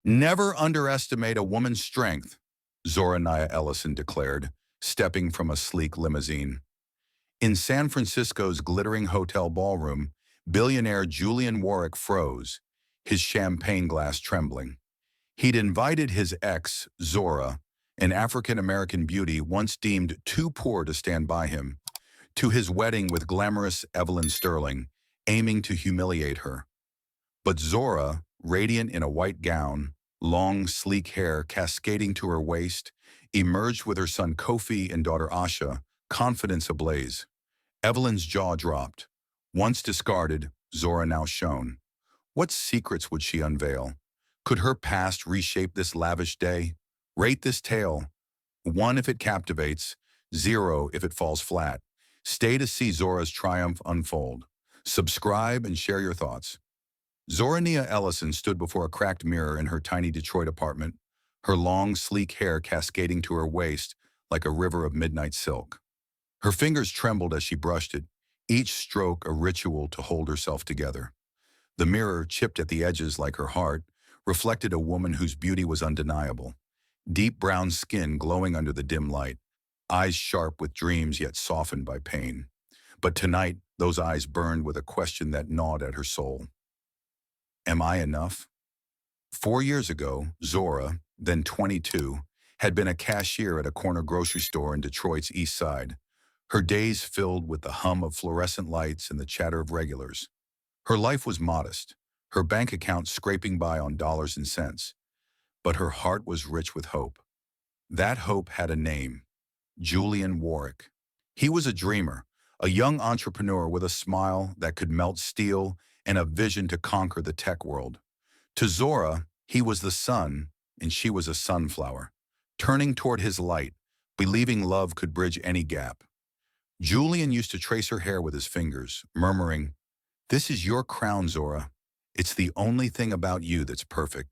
Never underestimate a woman's strength, Zorania Ellison declared, stepping from a sleek limousine. In San Francisco's glittering hotel ballroom, billionaire Julian Warwick froze, his champagne glass trembling. He'd invited his ex, Zora, an African-American beauty once deemed too poor to stand by him, to his wedding with glamorous Evelyn Sterling, aiming to humiliate her. But Zora, radiant in a white gown, long, sleek hair cascading to her waist, emerged with her son Kofi and daughter Asha, confidence ablaze. Evelyn's jaw dropped. Once discarded, Zora now shone. What secrets would she unveil? Could her past reshape this lavish day? Rate this tale. 1 if it captivates, 0 if it falls flat. Stay to see Zora's triumph unfold. Subscribe and share your thoughts. Zorania Ellison stood before a cracked mirror in her tiny Detroit apartment, her long, sleek hair cascading to her waist like a river of midnight silk. Her fingers trembled as she brushed it, each stroke a ritual to hold herself together. The mirror, chipped at the edges like her heart, reflected a woman whose beauty was undeniable. Deep brown skin glowing under the dim light, eyes sharp with dreams yet softened by pain. But tonight, those eyes burned with a question that gnawed at her soul. Am I enough? 4 years ago, Zora, then 22, had been a cashier at a corner grocery store in Detroit's East Side, her days filled with the hum of fluorescent lights and the chatter of regulars. Her life was modest, her bank account scraping by on dollars and cents, but her heart was rich with hope. That hope had a name, Julian Warwick. He was a dreamer, a young entrepreneur with a smile that could melt steel and a vision to conquer the tech world. To Zora, he was the sun, and she was a sunflower, turning toward his light, believing love could bridge any gap. Julian used to trace her hair with his fingers, murmuring, "This is your crown, Zora. It's the only thing about you that's perfect."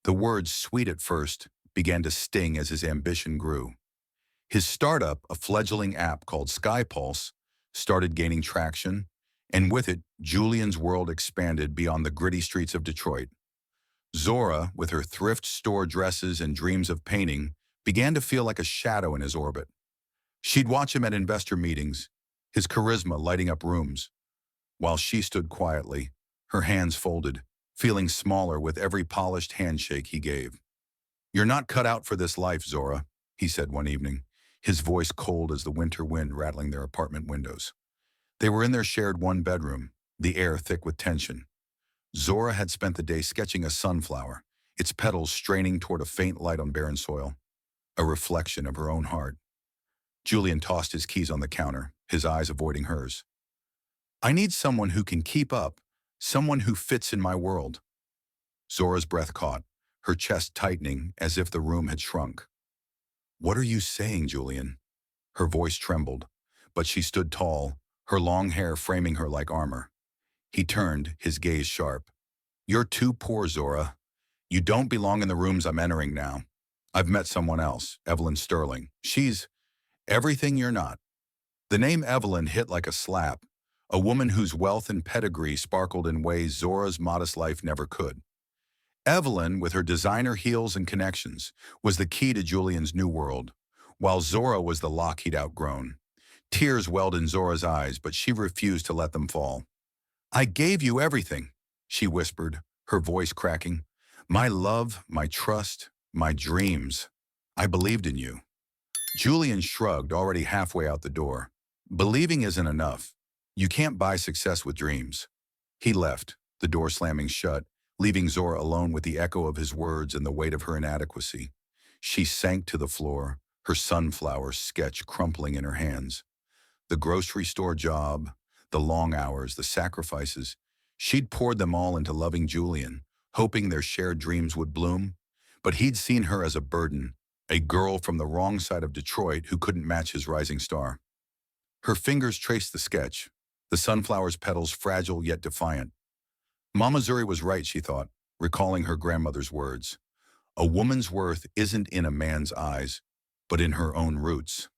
The words, sweet at first, began to sting as his ambition grew. His startup, a fledgling app called Skypulse, started gaining traction, and with it, Julian's world expanded beyond the gritty streets of Detroit. Zora, with her thrift store dresses and dreams of painting, began to feel like a shadow in his orbit. She'd watch him at investor meetings, his charisma lighting up rooms, while she stood quietly, her hands folded, feeling smaller with every polished handshake he gave. "You're not cut out for this life, Zora," he said one evening, his voice cold as the winter wind rattling their apartment windows. They were in their shared one-bedroom, the air thick with tension. Zora had spent the day sketching a sunflower, its petals straining toward a faint light on barren soil, a reflection of her own heart. Julian tossed his keys on the counter, his eyes avoiding hers. "I need someone who can keep up, someone who fits in my world." Zora's breath caught, her chest tightening as if the room had shrunk. "What are you saying, Julian?" Her voice trembled, but she stood tall, her long hair framing her like armor. He turned, his gaze sharp. "You're too poor, Zora. You don't belong in the rooms I'm entering now. I've met someone else, Evelyn Sterling. She's everything you're not." The name Evelyn hit like a slap, a woman whose wealth and pedigree sparkled in ways Zora's modest life never could. Evelyn, with her designer heels and connections, was the key to Julian's new world, while Zora was the lock he'd outgrown. Tears welled in Zora's eyes, but she refused to let them fall. "I gave you everything," she whispered, her voice cracking. "My love, my trust, my dreams. I believed in you." Julian shrugged, already halfway out the door. "Believing isn't enough. You can't buy success with dreams." He left, the door slamming shut, leaving Zora alone with the echo of his words and the weight of her inadequacy. She sank to the floor, her sunflower sketch crumpling in her hands. The grocery store job, the long hours, the sacrifices, she'd poured them all into loving Julian, hoping their shared dreams would bloom. But he'd seen her as a burden, a girl from the wrong side of Detroit who couldn't match his rising star. Her fingers traced the sketch, the sunflower's petals fragile yet defiant. Mama Zuri was right, she thought, recalling her grandmother's words. A woman's worth isn't in a man's eyes, but in her own roots.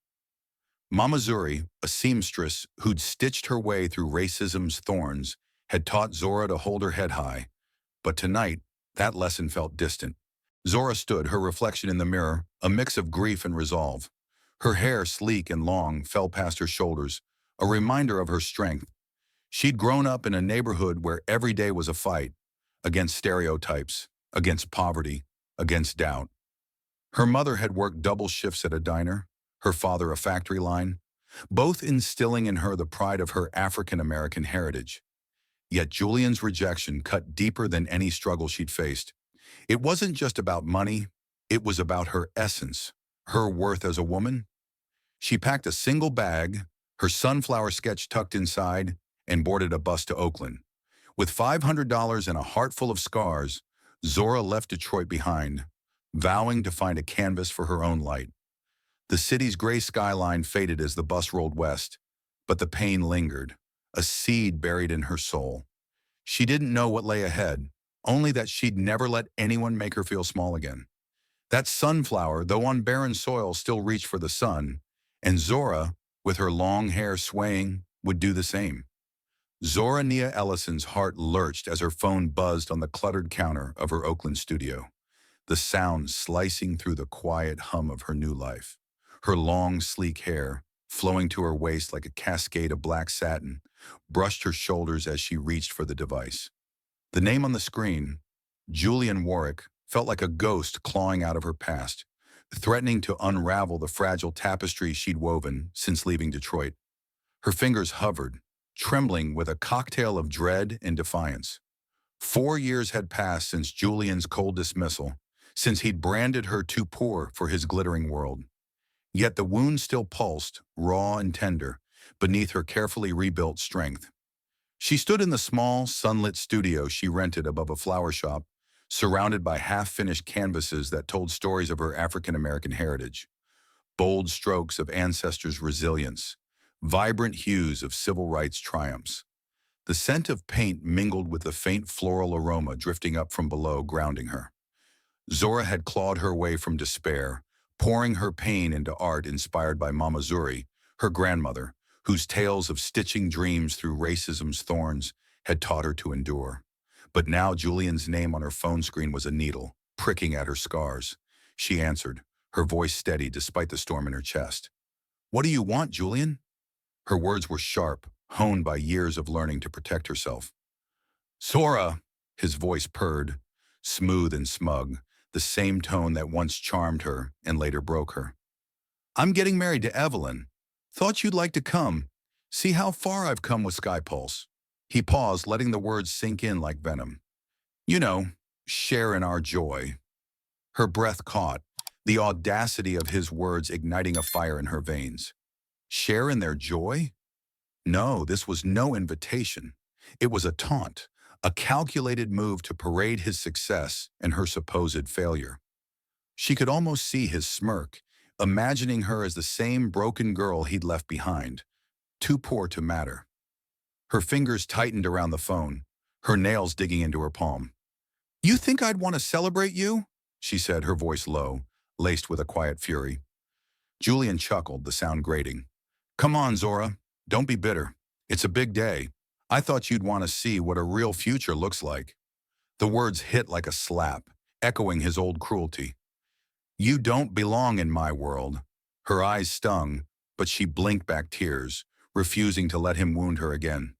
Mama Zuri, a seamstress who'd stitched her way through racism's thorns, had taught Zora to hold her head high. But tonight, That lesson felt distant. Zora stood, her reflection in the mirror, a mix of grief and resolve. Her hair, sleek and long, fell past her shoulders, a reminder of her strength. She'd grown up in a neighborhood where every day was a fight, against stereotypes, against poverty, against doubt. Her mother had worked double shifts at a diner, her father a factory line, both instilling in her the pride of her African-American heritage. Yet Julian's rejection cut deeper than any struggle she'd faced. It wasn't just about money, it was about her essence, her worth as a woman. She packed a single bag, her sunflower sketch tucked inside, and boarded a bus to Oakland. With $500 and a heart full of scars, Zora left Detroit behind, vowing to find a canvas for her own light. The city's gray skyline faded as the bus rolled west, but the pain lingered, a seed buried in her soul. She didn't know what lay ahead, only that she'd never let anyone make her feel small again. That sunflower, though on barren soil, still reached for the sun, and Zora, with her long hair swaying, would do the same. Zora Neale Ellison's heart lurched as her phone buzzed on the cluttered counter of her Oakland studio, the sound slicing through the quiet hum of her new life. Her long, sleek hair, flowing to her waist like a cascade of black satin, brushed her shoulders as she reached for the device. The name on the screen, Julian Warwick, felt like a ghost clawing out of her past, threatening to unravel the fragile tapestry she'd woven since leaving Detroit. Her fingers hovered, trembling with a cocktail of dread and defiance. 4 years had passed since Julian's cold dismissal, since he'd branded her too poor for his glittering world. Yet the wound still pulsed, raw and tender, beneath her carefully rebuilt strength. She stood in the small, sunlit studio she rented above a flower shop, surrounded by half-finished canvases that told stories of her African-American heritage. Bold strokes of ancestors' resilience, vibrant hues of civil rights triumphs. The scent of paint mingled with the faint floral aroma drifting up from below, grounding her. Zora had clawed her way from despair, pouring her pain into art inspired by Mama Zuri, her grandmother, whose tales of stitching dreams through racism's thorns had taught her to endure. But now Julian's name on her phone screen was a needle, pricking at her scars. She answered, her voice steady despite the storm in her chest. "What do you want, Julian?" Her words were sharp, honed by years of learning to protect herself. "Zora," his voice purred, smooth and smug, the same tone that once charmed her and later broke her. "I'm getting married to Evelyn. Thought you'd like to come. See how far I've come with Sky Pulse." He paused, letting the words sink in like venom. "You know, share in our joy." Her breath caught, the audacity of his words igniting a fire in her veins. Share in their joy? No, this was no invitation. It was a taunt, a calculated move to parade his success and her supposed failure. She could almost see his smirk, imagining her as the same broken girl he'd left behind, too poor to matter. Her fingers tightened around the phone, her nails digging into her palm. "You think I'd want to celebrate you?" she said, her voice low, laced with a quiet fury. Julian chuckled, the sound grating. "Come on, Zora. Don't be bitter. It's a big day. I thought you'd want to see what a real future looks like." The words hit like a slap, echoing his old cruelty. "You don't belong in my world." Her eyes stung, but she blinked back tears, refusing to let him wound her again.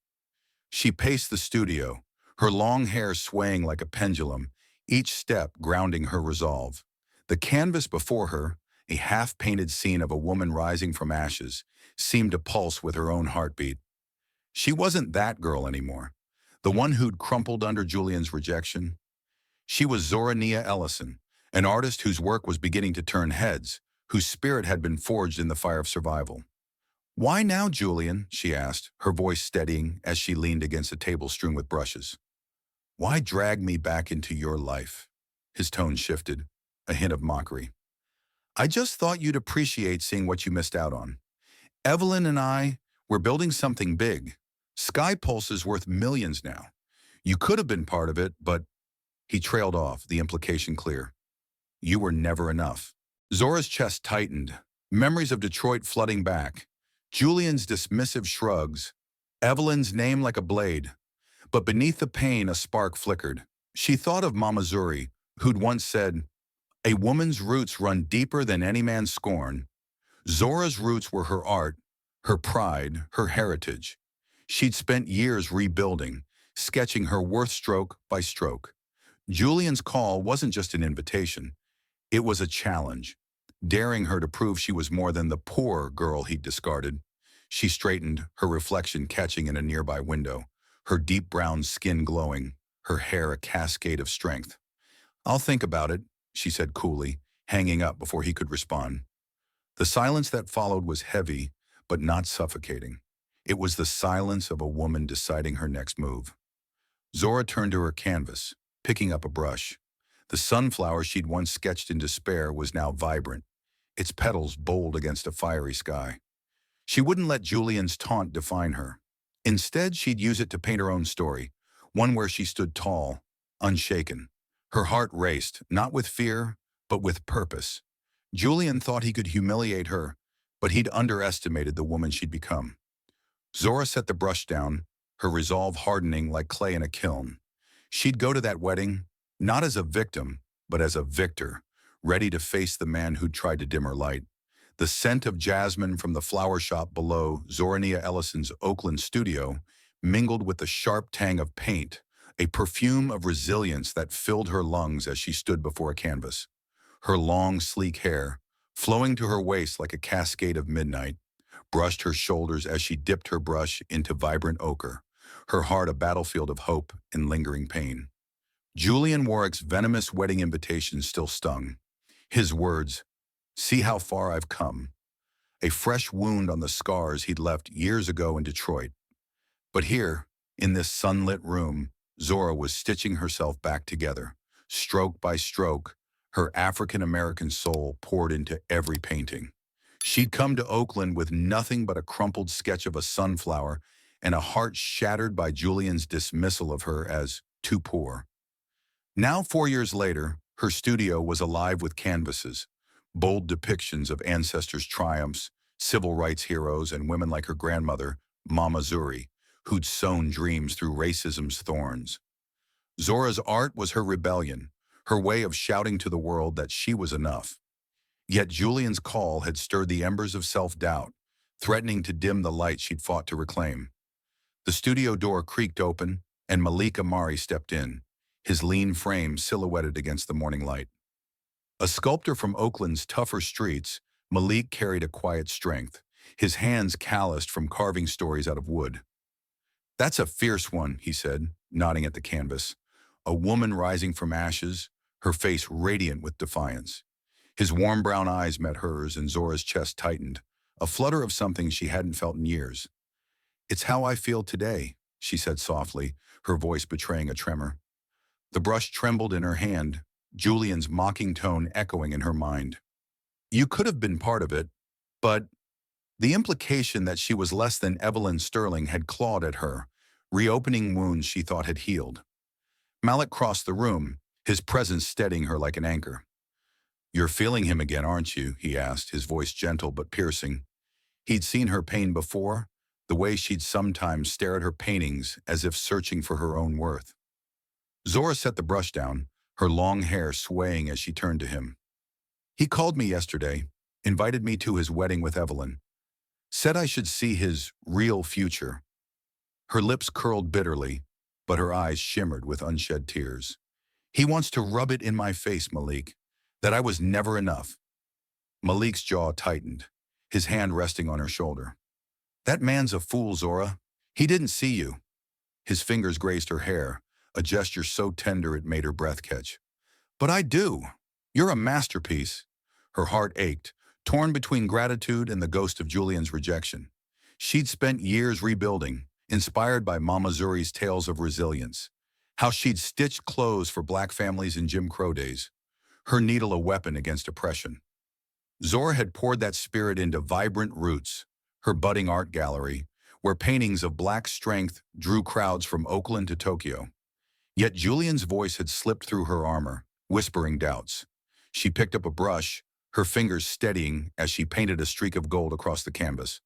She paced the studio, her long hair swaying like a pendulum, each step grounding her resolve. The canvas before her, a half-painted scene of a woman rising from ashes, seemed to pulse with her own heartbeat. She wasn't that girl anymore, the one who'd crumpled under Julian's rejection. She was Zora Neale Ellison, an artist whose work was beginning to turn heads, whose spirit had been forged in the fire of survival. "Why now, Julian?" she asked, her voice steadying as she leaned against a table strewn with brushes. "Why drag me back into your life?" His tone shifted, a hint of mockery. "I just thought you'd appreciate seeing what you missed out on. Evelyn and I, we're building something big. Sky Pulse is worth millions now. You could have been part of it, but—" He trailed off, the implication clear. "You were never enough." Zora's chest tightened, memories of Detroit flooding back. Julian's dismissive shrugs, Evelyn's name like a blade. But beneath the pain, a spark flickered. She thought of Mama Zuri, who'd once said, "A woman's roots run deeper than any man's scorn." Zora's roots were her art, her pride, her heritage. She'd spent years rebuilding, sketching her worth stroke by stroke. Julian's call wasn't just an invitation. It was a challenge, daring her to prove she was more than the poor girl he'd discarded. She straightened, her reflection catching in a nearby window, her deep brown skin glowing, her hair a cascade of strength. "I'll think about it," she said coolly, hanging up before he could respond. The silence that followed was heavy, but not suffocating. It was the silence of a woman deciding her next move. Zora turned to her canvas, picking up a brush. The sunflower she'd once sketched in despair was now vibrant, its petals bold against a fiery sky. She wouldn't let Julian's taunt define her. Instead, she'd use it to paint her own story, one where she stood tall, unshaken. Her heart raced, not with fear, but with purpose. Julian thought he could humiliate her, but he'd underestimated the woman she'd become. Zora set the brush down, her resolve hardening like clay in a kiln. She'd go to that wedding, not as a victim, but as a victor, ready to face the man who'd tried to dim her light. The scent of jasmine from the flower shop below Zorania Ellison's Oakland studio mingled with the sharp tang of paint, a perfume of resilience that filled her lungs as she stood before a canvas. Her long, sleek hair, flowing to her waist like a cascade of midnight, brushed her shoulders as she dipped her brush into vibrant ochre, her heart a battlefield of hope and lingering pain. Julian Warwick's venomous wedding invitation still stung. His words, "See how far I've come," a fresh wound on the scars he'd left years ago in Detroit. But here, in this sunlit room, Zora was stitching herself back together, stroke by stroke, her African-American soul poured into every painting. She'd come to Oakland with nothing but a crumpled sketch of a sunflower and a heart shattered by Julian's dismissal of her as too poor. Now, 4 years later, her studio was alive with canvases, bold depictions of ancestors' triumphs, civil rights heroes, and women like her grandmother, Mama Zuri, who'd sown dreams through racism's thorns. Zora's art was her rebellion, her way of shouting to the world that she was enough. Yet Julian's call had stirred the embers of self-doubt, threatening to dim the light she'd fought to reclaim. The studio door creaked open, and Malik Amari stepped in, his lean frame silhouetted against the morning light. A sculptor from Oakland's tougher streets, Malik carried a quiet strength, his hands calloused from carving stories out of wood. "That's a fierce one," he said, nodding at the canvas. A woman rising from ashes, her face radiant with defiance. His warm brown eyes met hers and Zora's chest tightened, a flutter of something she hadn't felt in years. "It's how I feel today," she said softly, her voice betraying a tremor. The brush trembled in her hand, Julian's mocking tone echoing in her mind. "You could have been part of it, but..." The implication that she was less than Evelyn Sterling had clawed at her, reopening wounds she thought had healed. Malik crossed the room, his presence steadying her like an anchor. "You're feeling him again, aren't you?" he asked, his voice gentle but piercing. He'd seen her pain before, the way she'd sometimes stare at her paintings as if searching for her own worth. Zora set the brush down, her long hair swaying as she turned to him. "He called me yesterday, invited me to his wedding with Evelyn. Said I should see his real future." Her lips curled bitterly, but her eyes shimmered with unshed tears. "He wants to rub it in my face, Malik, that I was never enough." Malik's jaw tightened, his hand resting on her shoulder. "That man's a fool, Zora. He didn't see you." His fingers grazed her hair, a gesture so tender it made her breath catch. "But I do. You're a masterpiece." Her heart ached, torn between gratitude and the ghost of Julian's rejection. She'd spent years rebuilding, inspired by Mama Zuri's tales of resilience, how she'd stitched clothes for black families in Jim Crow days, her needle a weapon against oppression. Zora had poured that spirit into vibrant roots, her budding art gallery, where paintings of black strength drew crowds from Oakland to Tokyo. Yet Julian's voice had slipped through her armor, whispering doubts. She picked up a brush, her fingers steadying as she painted a streak of gold across the canvas.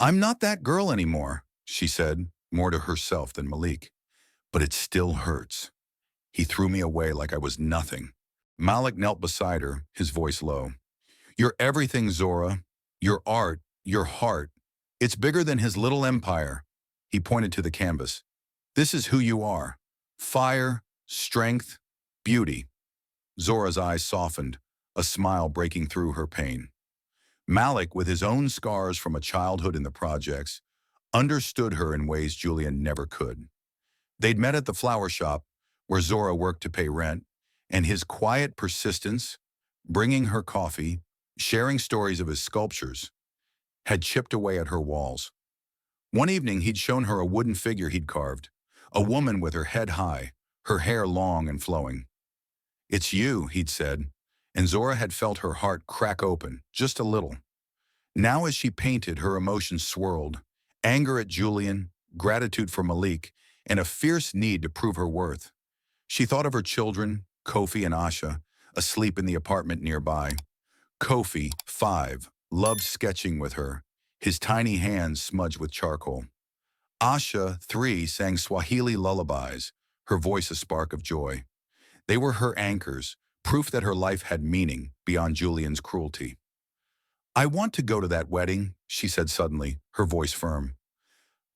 "I'm not that girl anymore," she said, more to herself than Malik. "But it still hurts. He threw me away like I was nothing. Malik knelt beside her, his voice low. You're everything, Zora. Your art, your heart. It's bigger than his little empire. He pointed to the canvas. This is who you are. Fire, strength, beauty. Zora's eyes softened, a smile breaking through her pain. Malik, with his own scars from a childhood in the projects, understood her in ways Julian never could. They'd met at the flower shop, where Zora worked to pay rent, and his quiet persistence, bringing her coffee, sharing stories of his sculptures, had chipped away at her walls. One evening, he'd shown her a wooden figure he'd carved, a woman with her head high, her hair long and flowing. It's you, he'd said, and Zora had felt her heart crack open, just a little. Now as she painted, her emotions swirled, anger at Julian, gratitude for Malik, and a fierce need to prove her worth. She thought of her children, Kofi and Asha, asleep in the apartment nearby. Kofi, 5, loved sketching with her, his tiny hands smudged with charcoal. Asha, 3, sang Swahili lullabies, her voice a spark of joy. They were her anchors, proof that her life had meaning beyond Julian's cruelty. I want to go to that wedding, she said suddenly, her voice firm.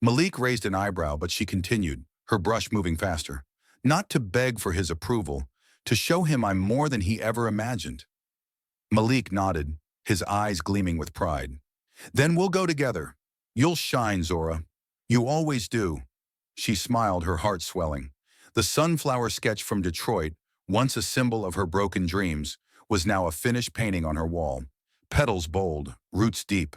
Malik raised an eyebrow, but she continued, her brush moving faster. Not to beg for his approval, to show him I'm more than he ever imagined. Malik nodded, his eyes gleaming with pride. Then we'll go together. You'll shine, Zora. You always do. She smiled, her heart swelling. The sunflower sketch from Detroit, once a symbol of her broken dreams, was now a finished painting on her wall. Petals bold, roots deep.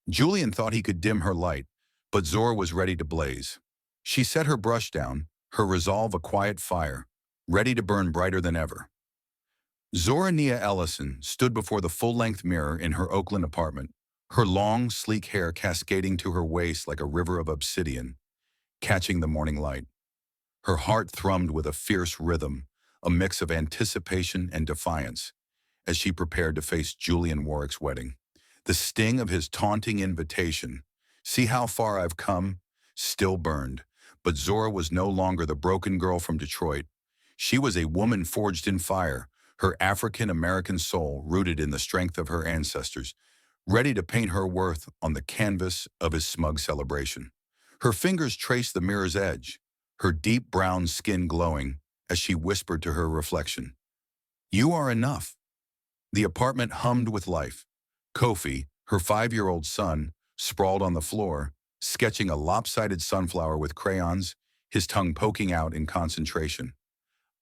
Julian thought he could dim her light, but Zora was ready to blaze. She set her brush down, her resolve a quiet fire, ready to burn brighter than ever. Zora Neale Ellison stood before the full-length mirror in her Oakland apartment, her long, sleek hair cascading to her waist like a river of obsidian, catching the morning light. Her heart thrummed with a fierce rhythm, a mix of anticipation and defiance, as she prepared to face Julian Warwick's wedding. The sting of his taunting invitation, "See how far I've come," still burned, but Zora was no longer the broken girl from Detroit. She was a woman forged in fire, her African-American soul rooted in the strength of her ancestors, ready to paint her worth on the canvas of his smug celebration. Her fingers traced the mirror's edge, her deep brown skin glowing as she whispered to her reflection, "You are enough." The apartment hummed with life. Kofi, her 5-year-old son, sprawled on the floor, sketching a lopsided sunflower with crayons, his tongue poking out in concentration.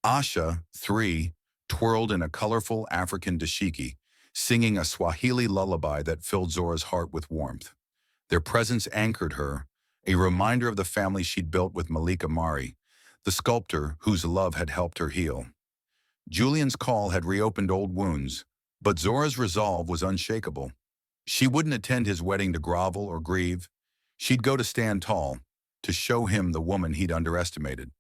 Asha, 3, twirled in a colorful African dashiki, singing a Swahili lullaby that filled Zora's heart with warmth. Their presence anchored her, a reminder of the family she'd built with Malik Amari, the sculptor whose love had helped her heal. Julian's call had reopened old wounds, but Zora's resolve was unshakable. She wouldn't attend his wedding to grovel or grieve. She'd go to stand tall, to show him the woman he'd underestimated.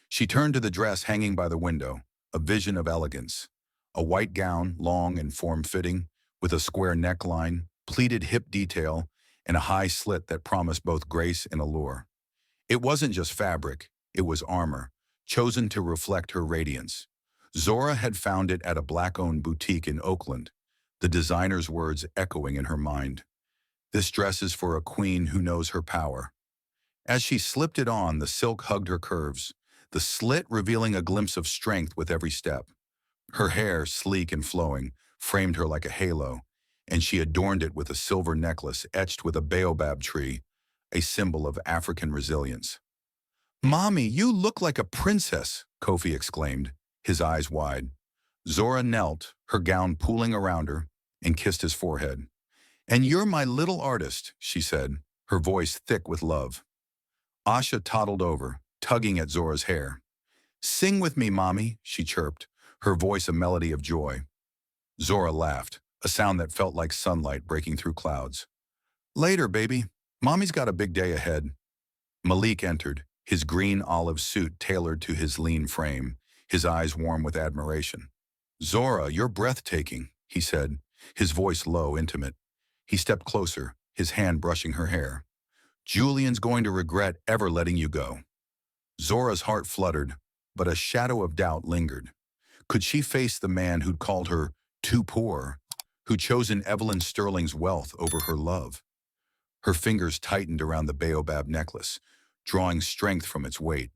She turned to the dress hanging by the window, a vision of elegance. A white gown, long and form-fitting, with a square neckline, pleated hip detail, and a high slit that promised both grace and allure. It wasn't just fabric, it was armor, chosen to reflect her radiance. Zora had found it at a Black-owned boutique in Oakland, the designer's words echoing in her mind. This dress is for a queen who knows her power. As she slipped it on, the silk hugged her curves, the slit revealing a glimpse of strength with every step. Her hair, sleek and flowing, framed her like a halo, and she adorned it with a silver necklace etched with a baobab tree, a symbol of African resilience. "Mommy, you look like a princess," Kofi exclaimed, his eyes wide. Zora knelt, her gown pooling around her, and kissed his forehead. "And you're my little artist," she said, her voice thick with love. Asha toddled over, tugging at Zora's hair. "Sing with me, Mommy," she chirped, her voice a melody of joy. Zora laughed, a sound that felt like sunlight breaking through clouds. "Later, baby. Mommy's got a big day ahead." Malik entered, his green olive suit tailored to his lean frame, his eyes warm with admiration. "Zora, you're breathtaking," he said, his voice low, intimate. He stepped closer, his hand brushing her hair. "Julian's going to regret ever letting you go." Zora's heart fluttered, but a shadow of doubt lingered. Could she face the man who'd called her too poor, who'd chosen Evelyn Sterling's wealth over her love? Her fingers tightened around the baobab necklace, drawing strength from its weight.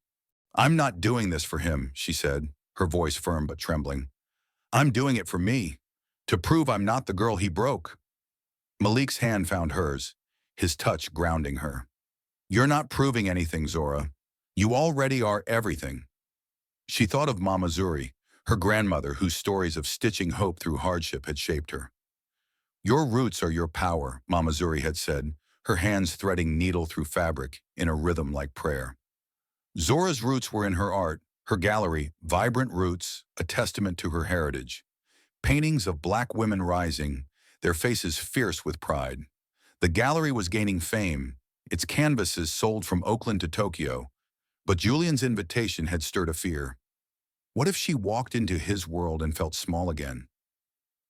"I'm not doing this for him," she said, her voice firm but trembling. "I'm doing it for me, to prove I'm not the girl he broke." Malik's hand found hers, his touch grounding her. "You're not proving anything, Zora. You already are everything." She thought of Mama Zuri, her grandmother whose stories of stitching hope through hardship had shaped her. "Your roots are your power," Mama Zuri had said, her hands threading needle through fabric in a rhythm like prayer. Zora's roots were in her art, her gallery, vibrant roots, a testament to her heritage. Paintings of black women rising, their faces fierce with pride. The gallery was gaining fame, its canvases sold from Oakland to Tokyo, but Julian's invitation had stirred a fear. What if she walked into his world and felt small again?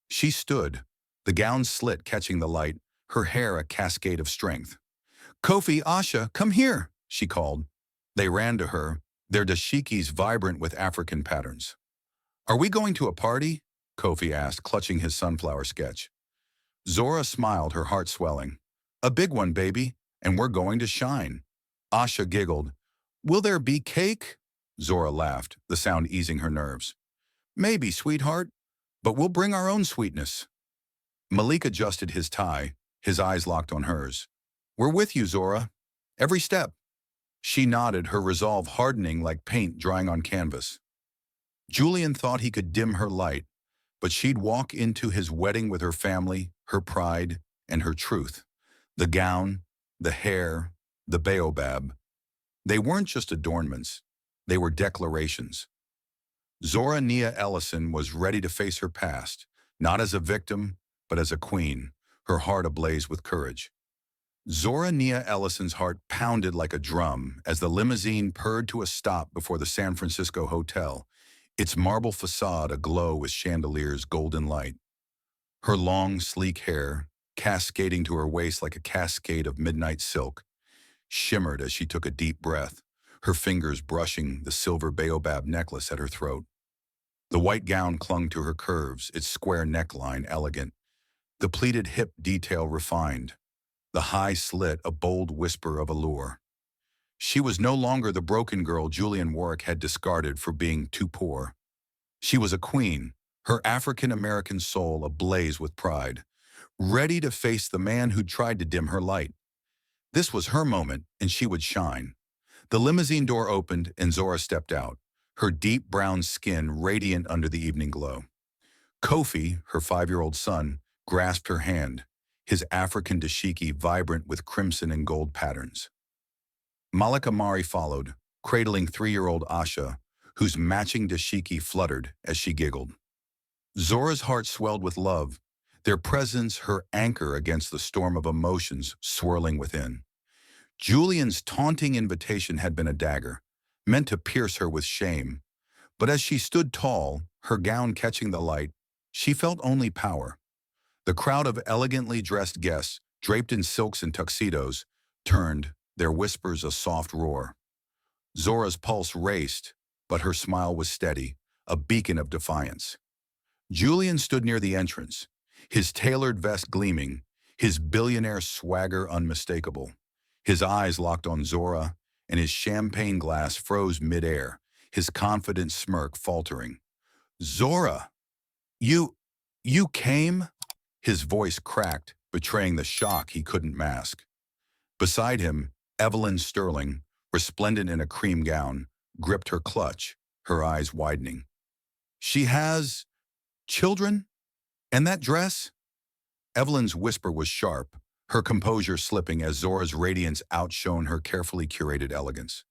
She stood, the gown slit catching the light, her hair a cascade of strength. "Kofi, Asha, come here," she called. They ran to her, their dashikis vibrant with African patterns. "Are we going to a party?" Kofi asked, clutching his sunflower sketch. Zora smiled, her heart swelling. "A big one, baby, and we're going to shine." Asha giggled. "Will there be cake?" Zora laughed, the sound easing her nerves. "Maybe, sweetheart, but we'll bring our own sweetness." Malik adjusted his tie, his eyes locked on hers. "We're with you, Zora. Every step." She nodded, her resolve hardening like paint drying on canvas. Julian thought he could dim her light, but she'd walk into his wedding with her family, her pride, and her truth. The gown, the hair, the baobab. They weren't just adornments, they were declarations. Zora Neale Ellison was ready to face her past, not as a victim, but as a queen, her heart ablaze with courage. Zora Neale Ellison's heart pounded like a drum as the limousine purred to a stop before the San Francisco hotel, its marble facade aglow with chandeliers' golden light. Her long, sleek hair, cascading to her waist like a cascade of midnight silk, shimmered as she took a deep breath, her fingers brushing the silver baobab necklace at her throat. The white gown clung to her curves, its square neckline elegant, the pleated hip detail refined, the high slit a bold whisper of allure. She was no longer the broken girl Julian Warwick had discarded for being too poor. She was a queen, her African-American soul ablaze with pride, ready to face the man who'd tried to dim her light. This was her moment, and she would shine. The limousine door opened, and Zora stepped out, her deep brown skin radiant under the evening glow. Kofi, her 5-year-old son, grasped her hand, his African dashiki vibrant with crimson and gold patterns. Malik Amari followed, cradling 3-year-old Asha, whose matching dashiki fluttered as she giggled. Zora's heart swelled with love, their presence her anchor against the storm of emotions swirling within. Julian's taunting invitation had been a dagger, meant to pierce her with shame. But as she stood tall, her gown catching the light, she felt only power. The crowd of elegantly dressed guests, draped in silks and tuxedos, turned, their whispers a soft roar. Zora's pulse raced, but her smile was steady, a beacon of defiance. Julian stood near the entrance, his tailored vest gleaming, his billionaire swagger unmistakable. His eyes locked on Zora, and his champagne glass froze midair, his confident smirk faltering. "Zora, you came?" His voice cracked, betraying the shock he couldn't mask. Beside him, Evelyn Sterling, resplendent in a cream gown, gripped her clutch, her eyes widening. "She has children? And that dress?" Evelyn's whisper was sharp, her composure slipping as Zora's radiance outshone her carefully curated elegance.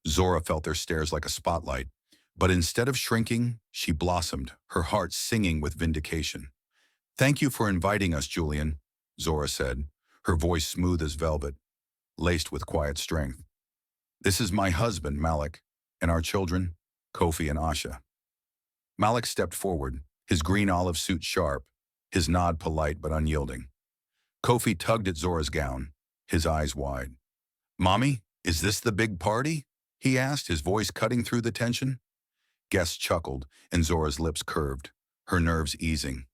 Zora felt their stares like a spotlight, but instead of shrinking, she blossomed, her heart singing with vindication. "Thank you for inviting us, Julian," Zora said, her voice smooth as velvet, laced with quiet strength. "This is my husband, Malik, and our children, Kofi and Asha." Malik stepped forward, his green olive suit sharp, his nod polite but unyielding. Kofi tugged at Zora's gown, his eyes wide. "Mommy, is this the big party?" he asked, his voice cutting through the tension. Guest chuckled, and Zora's lips curved, her nerves easing.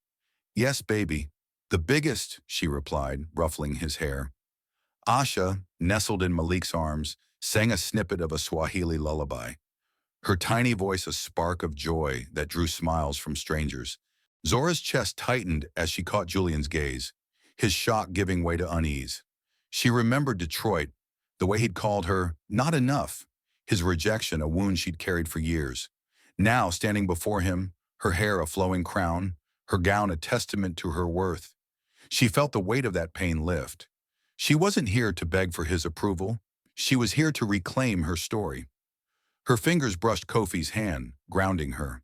Yes, baby. The biggest, she replied, ruffling his hair. Asha, nestled in Malik's arms, sang a snippet of a Swahili lullaby, her tiny voice a spark of joy that drew smiles from strangers. Zora's chest tightened as she caught Julian's gaze, his shock giving way to unease. She remembered Detroit, the way he'd called her not enough, his rejection a wound she'd carried for years. Now, standing before him, her hair a flowing crown, her gown a testament to her worth, she felt the weight of that pain lift. She wasn't here to beg for his approval. She was here to reclaim her story. Her fingers brushed Kofi's hand, grounding her.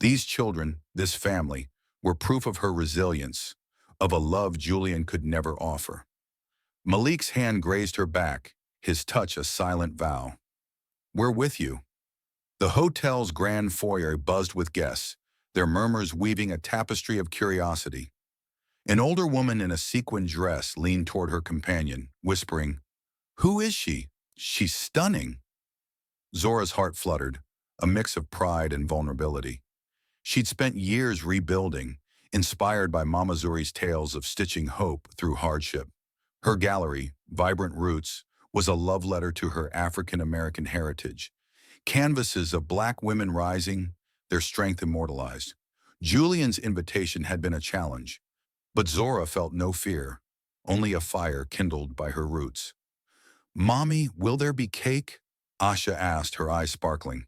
These children, this family, were proof of her resilience, of a love Julian could never offer. Malik's hand grazed her back, his touch a silent vow. We're with you. The hotel's grand foyer buzzed with guests, their murmurs weaving a tapestry of curiosity. An older woman in a sequined dress leaned toward her companion, whispering, "Who is she? She's stunning." Zora's heart fluttered, a mix of pride and vulnerability. She'd spent years rebuilding, inspired by Mama Zuri's tales of stitching hope through hardship. Her gallery, Vibrant Roots, was a love letter to her African-American heritage. Canvases of Black women rising, their strength immortalized. Julian's invitation had been a challenge, but Zora felt no fear, only a fire kindled by her roots. "Mommy, will there be cake?" Asha asked, her eyes sparkling.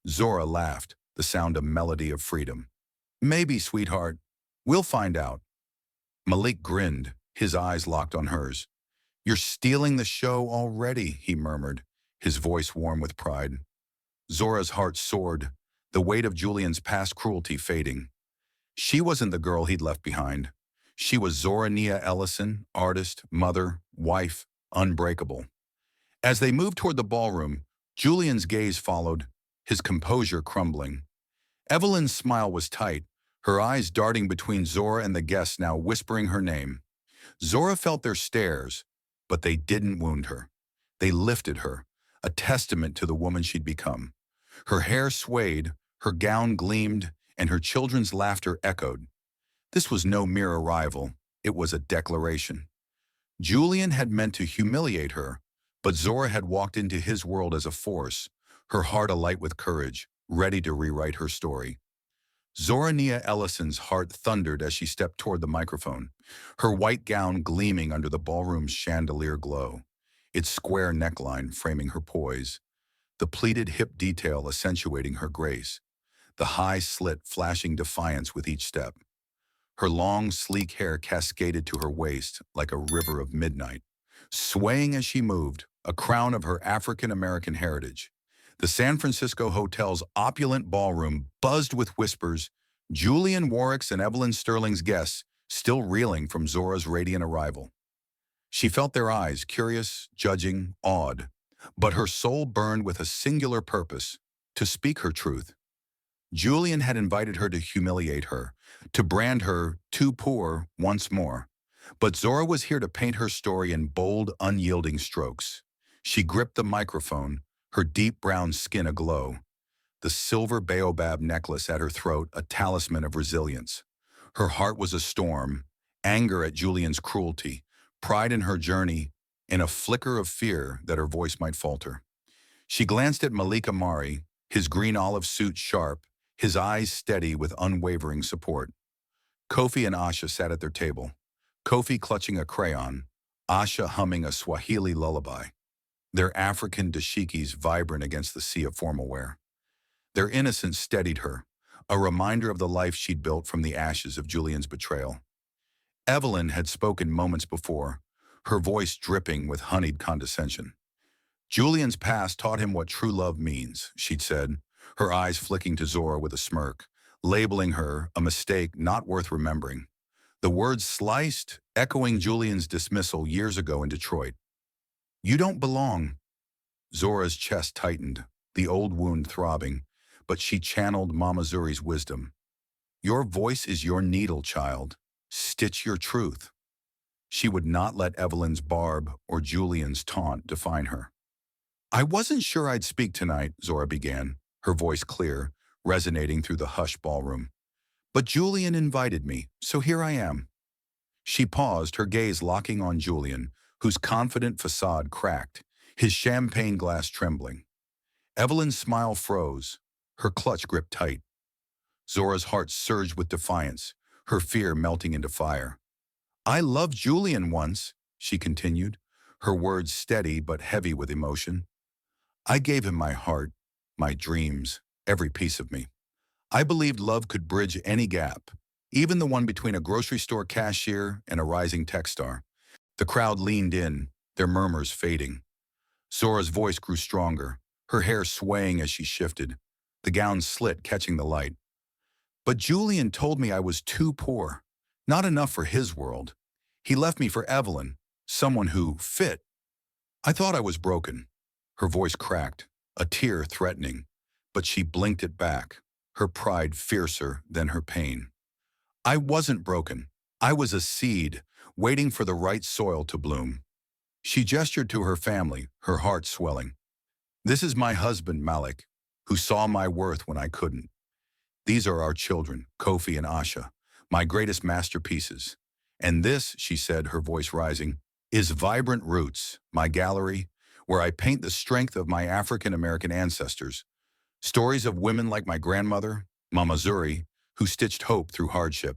Zora laughed, the sound a melody of freedom. "Maybe, sweetheart. We'll find out." Malik grinned, his eyes locked on hers. "You're stealing the show already," he murmured, his voice warm with pride. Zora's heart soared, the weight of Julian's past cruelty fading. She wasn't the girl he'd left behind. She was Zora Neale Ellison, artist, mother, wife, unbreakable. As they moved toward the ballroom, Julian's gaze followed, his composure crumbling. Evelyn's smile was tight, her eyes darting between Zora and the guests now whispering her name. Zora felt their stares, but they didn't wound her. They lifted her, a testament to the woman she'd become. Her hair swayed, her gown gleamed, and her children's laughter echoed. This was no mere arrival, it was a declaration. Julian had meant to humiliate her, but Zora had walked into his world as a force, her heart alight with courage, ready to rewrite her story. Zora Neale Ellison's heart thundered as she stepped toward the microphone, her white gown gleaming under the ballroom's chandelier glow, its square neckline framing her poise, the pleated hip detail accentuating her grace, the high slit flashing defiance with each step. Her long, sleek hair cascaded to her waist like a river of midnight, swaying as she moved, a crown of her African-American heritage. The San Francisco Hotel's opulent ballroom buzzed with whispers, Julian Warwick's and Evelyn Sterling's guests still reeling from Zora's radiant arrival. She felt their eyes, curious, judging, awed, but her soul burned with a singular purpose, to speak her truth. Julian had invited her to humiliate her, to brand her too poor once more. But Zora was here to paint her story in bold, unyielding strokes. She gripped the microphone, her deep brown skin aglow, the silver baobab necklace at her throat a talisman of resilience. Her heart was a storm, anger at Julian's cruelty, pride in her journey, and a flicker of fear that her voice might falter. She glanced at Malik Amari, his green olive suit sharp, his eyes steady with unwavering support. Kofi and Asha sat at their table, Kofi clutching a crayon, Asha humming a Swahili lullaby, their African dashikis vibrant against the sea of formal wear. Their innocence steadied her, a reminder of the life she'd built from the ashes of Julian's betrayal. Evelyn had spoken moments before, her voice dripping with honeyed condescension. Julian's past taught him what true love means, she'd said, her eyes flicking to Zora with a smirk, labeling her a mistake not worth remembering. The words sliced, echoing Julian's dismissal years ago in Detroit. "You don't belong." Zora's chest tightened, the old wound throbbing, but she channeled Mama Zuri's wisdom. "Your voice is your needle, child. Stitch your truth." She would not let Evelyn's barb or Julian's taunt define her. "I wasn't sure I'd speak tonight," Zora began, her voice clear, resonating through the hushed ballroom. But Julian invited me, so here I am. She paused, her gaze locking on Julian, whose confident facade cracked, his champagne glass trembling. Evelyn's smile froze, her clutch gripped tight. Zora's heart surged with defiance, her fear melting into fire. I loved Julian once, she continued, her words steady but heavy with emotion. I gave him my heart, my dreams, every piece of me. I believed love could bridge any gap, even the one between a grocery store cashier and a rising tech star. The crowd leaned in, their murmurs fading. Zora's voice grew stronger, her hair swaying as she shifted. The gown slit, catching the light. But Julian told me I was too poor, not enough for his world. He left me for Evelyn, someone who fit. I thought I was broken. Her voice cracked, a tear threatening, but she blinked it back, her pride fiercer than her pain. I wasn't broken. I was a seed, waiting for the right soil to bloom. She gestured to her family, her heart swelling. This is my husband, Malik, who saw my worth when I couldn't. These are our children, Kofi and Asha, my greatest masterpieces. And this, she said, her voice rising, is Vibrant Roots, my gallery, where I paint the strength of my African-American ancestors. Stories of women like my grandmother, Mama Zuri, who stitched hope through hardship.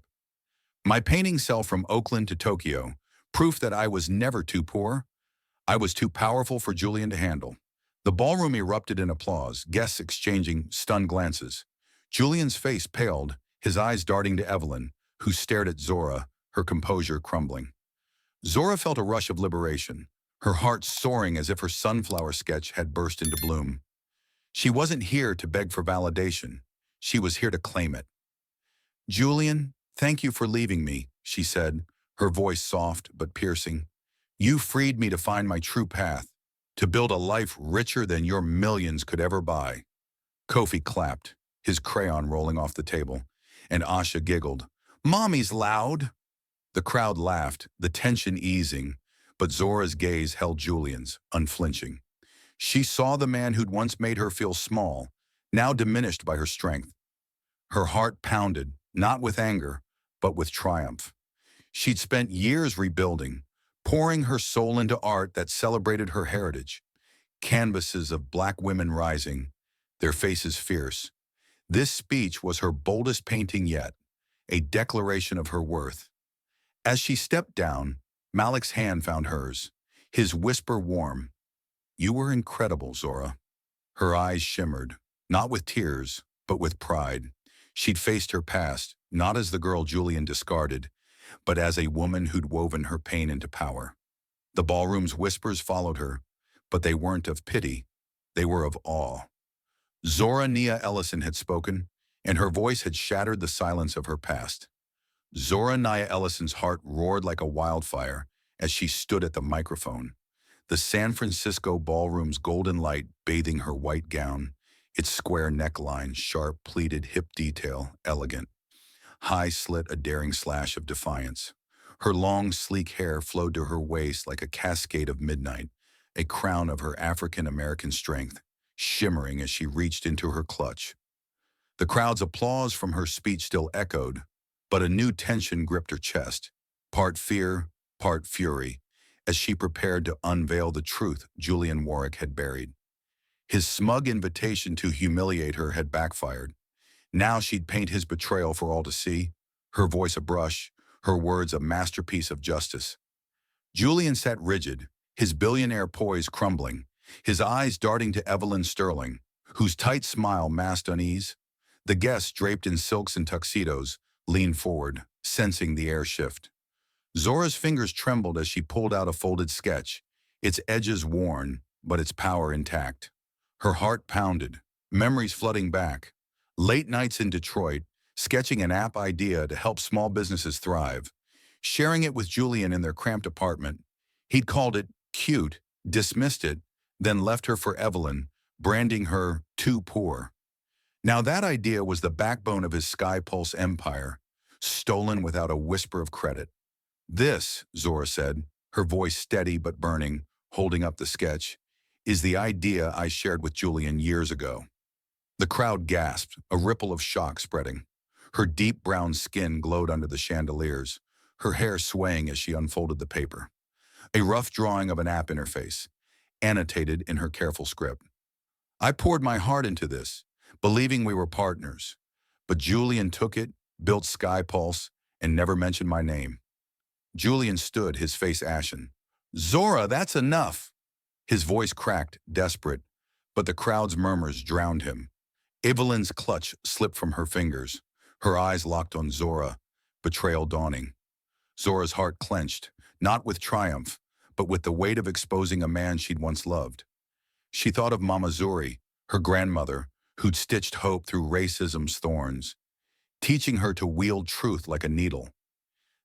My paintings sell from Oakland to Tokyo, proof that I was never too poor. I was too powerful for Julian to handle. The ballroom erupted in applause, guests exchanging stunned glances. Julian's face paled, his eyes darting to Evelyn, who stared at Zora, her composure crumbling. Zora felt a rush of liberation, her heart soaring as if her sunflower sketch had burst into bloom. She wasn't here to beg for validation. She was here to claim it. Julian, thank you for leaving me, she said, her voice soft but piercing. You freed me to find my true path, to build a life richer than your millions could ever buy. Kofi clapped, his crayon rolling off the table, and Asha giggled. Mommy's loud. The crowd laughed, the tension easing, but Zora's gaze held Julian's, unflinching. She saw the man who'd once made her feel small, now diminished by her strength. Her heart pounded, not with anger, but with triumph. She'd spent years rebuilding, pouring her soul into art that celebrated her heritage. Canvases of black women rising, their faces fierce. This speech was her boldest painting yet, a declaration of her worth. As she stepped down, Malik's hand found hers, his whisper warm. You were incredible, Zora. Her eyes shimmered, not with tears, but with pride. She'd faced her past, not as the girl Julian discarded, but as a woman who'd woven her pain into power. The ballroom's whispers followed her, but they weren't of pity, they were of awe. Zora Neale Ellison had spoken, and her voice had shattered the silence of her past. Zora Neale Ellison's heart roared like a wildfire as she stood at the microphone, the San Francisco ballroom's golden light bathing her white gown, its square neckline, sharp pleated hip detail, elegant. High slit a daring slash of defiance. Her long, sleek hair flowed to her waist like a cascade of midnight, a crown of her African-American strength, shimmering as she reached into her clutch. The crowd's applause from her speech still echoed, but a new tension gripped her chest, part fear, part fury, as she prepared to unveil the truth Julian Warwick had buried. His smug invitation to humiliate her had backfired. Now she'd paint his betrayal for all to see, her voice a brush, her words a masterpiece of justice. Julian sat rigid, his billionaire poise crumbling, his eyes darting to Evelyn Sterling, whose tight smile masked unease. The guests, draped in silks and tuxedos, leaned forward, sensing the air shift. Zora's fingers trembled as she pulled out a folded sketch, its edges worn, but its power intact. Her heart pounded, memories flooding back. Late nights in Detroit, sketching an app idea to help small businesses thrive. Sharing it with Julian in their cramped apartment. He'd called it cute, dismissed it, then left her for Evelyn, branding her too poor. Now that idea was the backbone of his Sky Pulse empire, stolen without a whisper of credit. This, Zora said, her voice steady but burning, holding up the sketch, is the idea I shared with Julian years ago. The crowd gasped, a ripple of shock spreading. Her deep brown skin glowed under the chandeliers, her hair swaying as she unfolded the paper. A rough drawing of an app interface, annotated in her careful script. I poured my heart into this, believing we were partners. But Julian took it, built Skypulse, and never mentioned my name. Julian stood, his face ashen. Zora, that's enough! His voice cracked, desperate, but the crowd's murmurs drowned him. Evelyn's clutch slipped from her fingers. Her eyes locked on Zora, betrayal dawning. Zora's heart clenched, not with triumph, but with the weight of exposing a man she'd once loved. She thought of Mama Zuri, her grandmother, who'd stitched hope through racism's thorns, teaching her to wield truth like a needle.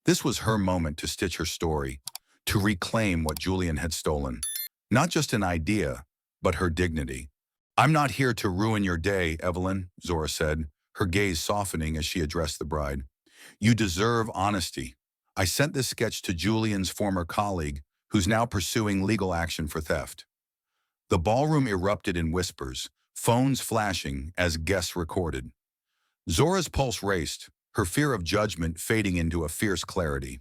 This was her moment to stitch her story, to reclaim what Julian had stolen. Not just an idea, but her dignity. I'm not here to ruin your day, Evelyn, Zora said, her gaze softening as she addressed the bride. You deserve honesty. I sent this sketch to Julian's former colleague, who's now pursuing legal action for theft. The ballroom erupted in whispers, phones flashing as guests recorded. Zora's pulse raced, her fear of judgment fading into a fierce clarity.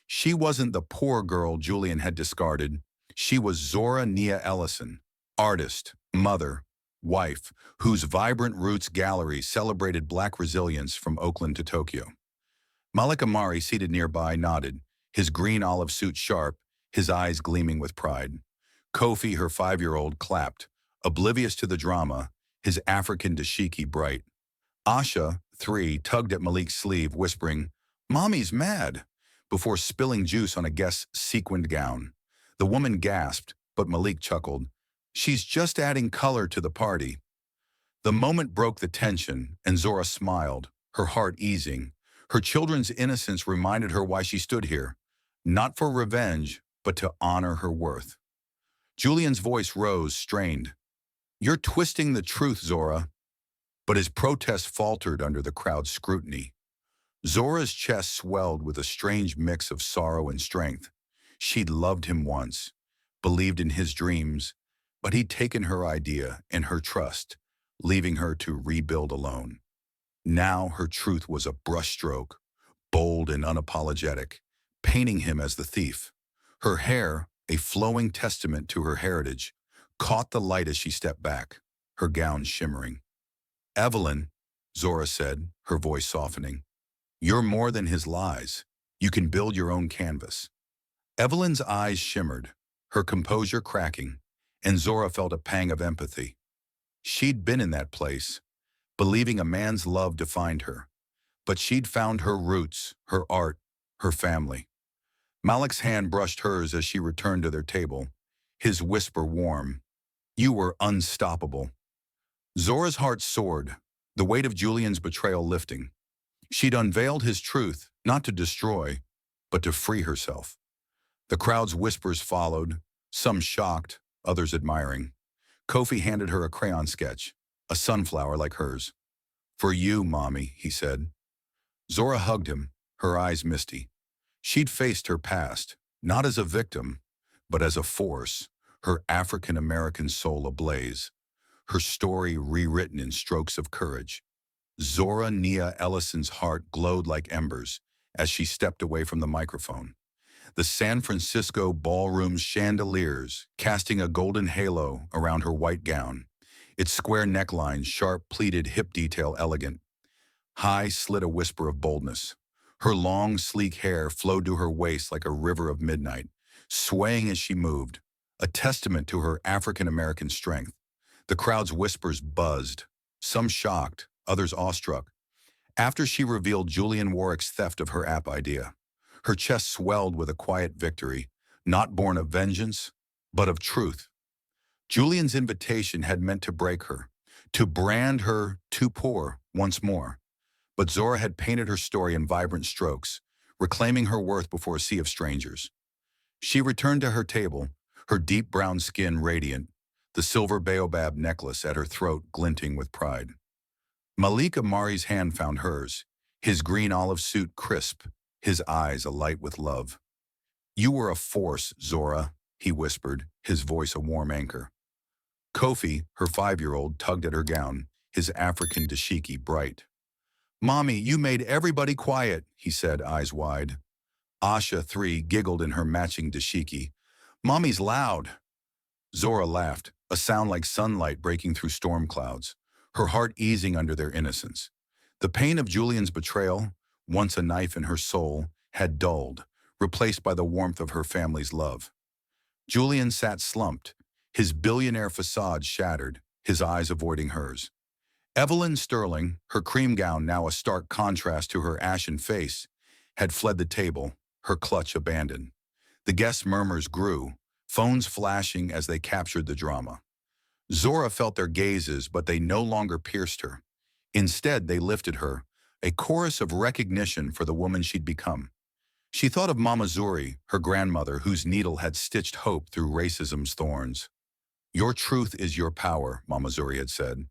She wasn't the poor girl Julian had discarded. She was Zora Neale Ellison, artist, mother, wife, whose vibrant roots gallery celebrated Black resilience from Oakland to Tokyo. Malik Amari, seated nearby, nodded, his green olive suit sharp, his eyes gleaming with pride. Kofi, her 5-year-old, clapped, oblivious to the drama, his African dashiki bright. Asha, 3, tugged at Malik's sleeve, whispering, Mommy's mad, before spilling juice on a guest's sequined gown. The woman gasped, but Malik chuckled. She's just adding color to the party. The moment broke the tension, and Zora smiled, her heart easing. Her children's innocence reminded her why she stood here, not for revenge, but to honor her worth. Julian's voice rose, strained. You're twisting the truth, Zora. But his protest faltered under the crowd's scrutiny. Zora's chest swelled with a strange mix of sorrow and strength. She'd loved him once, believed in his dreams, but he'd taken her idea and her trust, leaving her to rebuild alone. Now her truth was a brushstroke, bold and unapologetic, painting him as the thief. Her hair, a flowing testament to her heritage, caught the light as she stepped back, her gown shimmering. Evelyn, Zora said, her voice softening, you're more than his lies. You can build your own canvas. Evelyn's eyes shimmered, her composure cracking, and Zora felt a pang of empathy. She'd been in that place, believing a man's love defined her, but she'd found her roots, her art, her family. Malik's hand brushed hers as she returned to their table, his whisper warm. You were unstoppable. Zora's heart soared, the weight of Julian's betrayal lifting. She'd unveiled his truth, not to destroy, but to free herself. The crowd's whispers followed, some shocked, others admiring. Kofi handed her a crayon sketch, a sunflower like hers. For you, Mommy, he said. Zora hugged him, her eyes misty. She'd faced her past, not as a victim, but as a force, her African-American soul ablaze, her story rewritten in strokes of courage. Zora Neale Ellison's heart glowed like embers as she stepped away from the microphone. The San Francisco ballroom's chandeliers casting a golden halo around her white gown, its square neckline, sharp pleated hip detail elegant. High slid a whisper of boldness. Her long, sleek hair flowed to her waist like a river of midnight, swaying as she moved, a testament to her African-American strength. The crowd's whispers buzzed, some shocked, others awestruck. After she revealed Julian Warwick's theft of her app idea, her chest swelled with a quiet victory, not born of vengeance, but of truth. Julian's invitation had meant to break her, to brand her too poor once more. But Zora had painted her story in vibrant strokes, reclaiming her worth before a sea of strangers. She returned to her table, her deep brown skin radiant, the silver baobab necklace at her throat glinting with pride. Malik Amari's hand found hers, his green olive suit crisp, his eyes alight with love. You were a force, Zora, he whispered, his voice a warm anchor. Kofi, her 5-year-old, tugged at her gown, his African dashiki bright. "Mommy, you made everybody quiet," he said, eyes wide. Asha, 3, giggled in her matching dashiki. "Mommy's loud." Zora laughed, a sound like sunlight breaking through storm clouds, her heart easing under their innocence. The pain of Julian's betrayal, once a knife in her soul, had dulled, replaced by the warmth of her family's love. Julian sat slumped, his billionaire facade shattered, his eyes avoiding hers. Evelyn Sterling, her cream gown now a stark contrast to her ashen face, had fled the table, her clutch abandoned. The guests' murmurs grew, phones flashing as they captured the drama. Zora felt their gazes, but they no longer pierced her. Instead, they lifted her, a chorus of recognition for the woman she'd become. She thought of Mama Zuri, her grandmother, whose needle had stitched hope through racism's thorns. "Your truth is your power," Mama Zuri had said.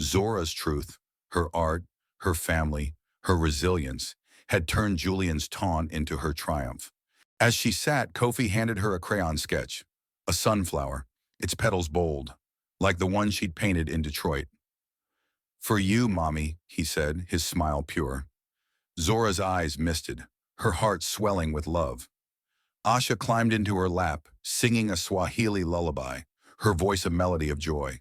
Zora's truth, her art, her family, her resilience, had turned Julian's taunt into her triumph. As she sat, Kofi handed her a crayon sketch, a sunflower, its petals bold, like the one she'd painted in Detroit. "For you, Mommy," he said, his smile pure. Zora's eyes misted, her heart swelling with love. Asha climbed into her lap, singing a Swahili lullaby, her voice a melody of joy.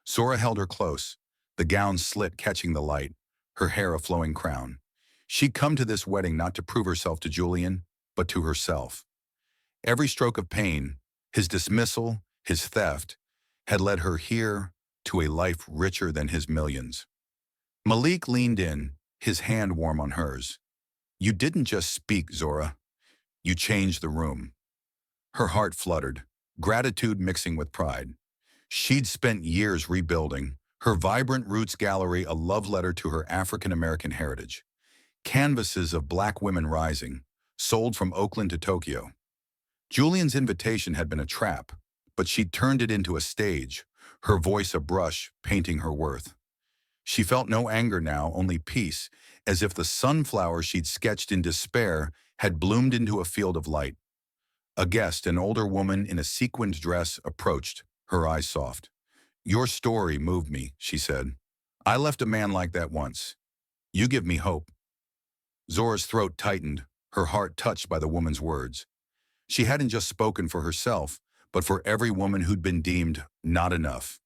Zora held her close, the gown slit catching the light, her hair a flowing crown. She'd come to this wedding not to prove herself to Julian, but to herself. Every stroke of pain, his dismissal, his theft, had led her here to a life richer than his millions. Malik leaned in, his hand warm on hers. "You didn't just speak, Zora. You changed the room." Her heart fluttered, gratitude mixing with pride. She'd spent years rebuilding, her vibrant roots gallery a love letter to her African-American heritage. Canvases of Black women rising, sold from Oakland to Tokyo. Julian's invitation had been a trap, but she'd turned it into a stage, her voice a brush painting her worth. She felt no anger now, only peace, as if the sunflower she'd sketched in despair had bloomed into a field of light. A guest, an older woman in a sequined dress, approached, her eyes soft. "Your story moved me," she said. "I left a man like that once. You give me hope." Zora's throat tightened, her heart touched by the woman's words. She hadn't just spoken for herself, but for every woman who'd been deemed not enough.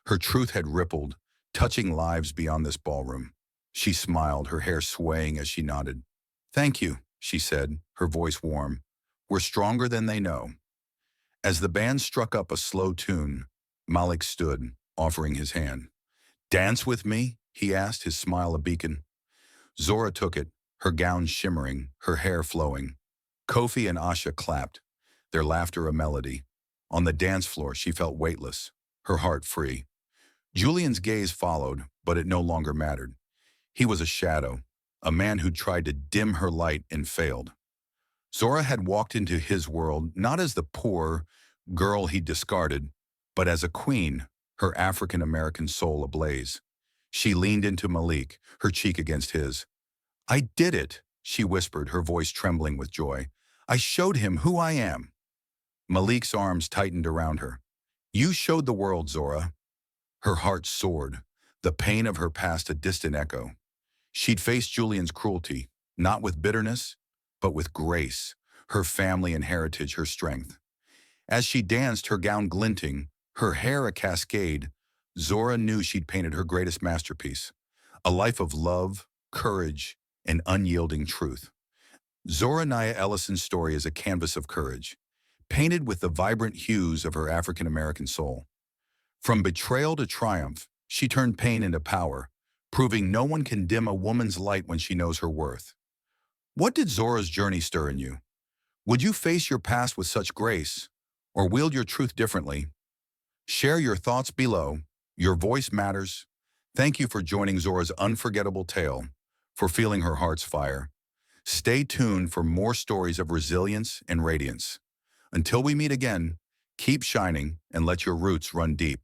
Her truth had rippled, touching lives beyond this ballroom. She smiled, her hair swaying as she nodded. "Thank you," she said, her voice warm. "We're stronger than they know." As the band struck up a slow tune, Malik stood, offering his hand. "Dance with me?" he asked, his smile a beacon. Zora took it, her gown shimmering, her hair flowing. Kofi and Asha clapped, their laughter a melody. On the dance floor, she felt weightless, her heart free. Julian's gaze followed, but it no longer mattered. He was a shadow, a man who'd tried to dim her light and failed. Zora had walked into his world not as the poor girl he'd discarded, but as a queen, her African-American soul ablaze. She leaned into Malik, her cheek against his. "I did it," she whispered, her voice trembling with joy. "I showed him who I am." Malik's arms tightened around her. "You showed the world, Zora." Her heart soared, the pain of her past a distant echo. She'd faced Julian's cruelty, not with bitterness, but with grace, her family and heritage her strength. As she danced, her gown glinting, her hair a cascade, Zora knew she'd painted her greatest masterpiece, a life of love, courage, and unyielding truth. Zora Neale Ellison's story is a canvas of courage, painted with the vibrant hues of her African-American soul. From betrayal to triumph, she turned pain into power, proving no one can dim a woman's light when she knows her worth. What did Zora's journey stir in you? Would you face your past with such grace, or wield your truth differently? Share your thoughts below. Your voice matters. Thank you for joining Zora's unforgettable tale, for feeling her heart's fire. Stay tuned for more stories of resilience and radiance. Until we meet again, keep shining and let your roots run deep.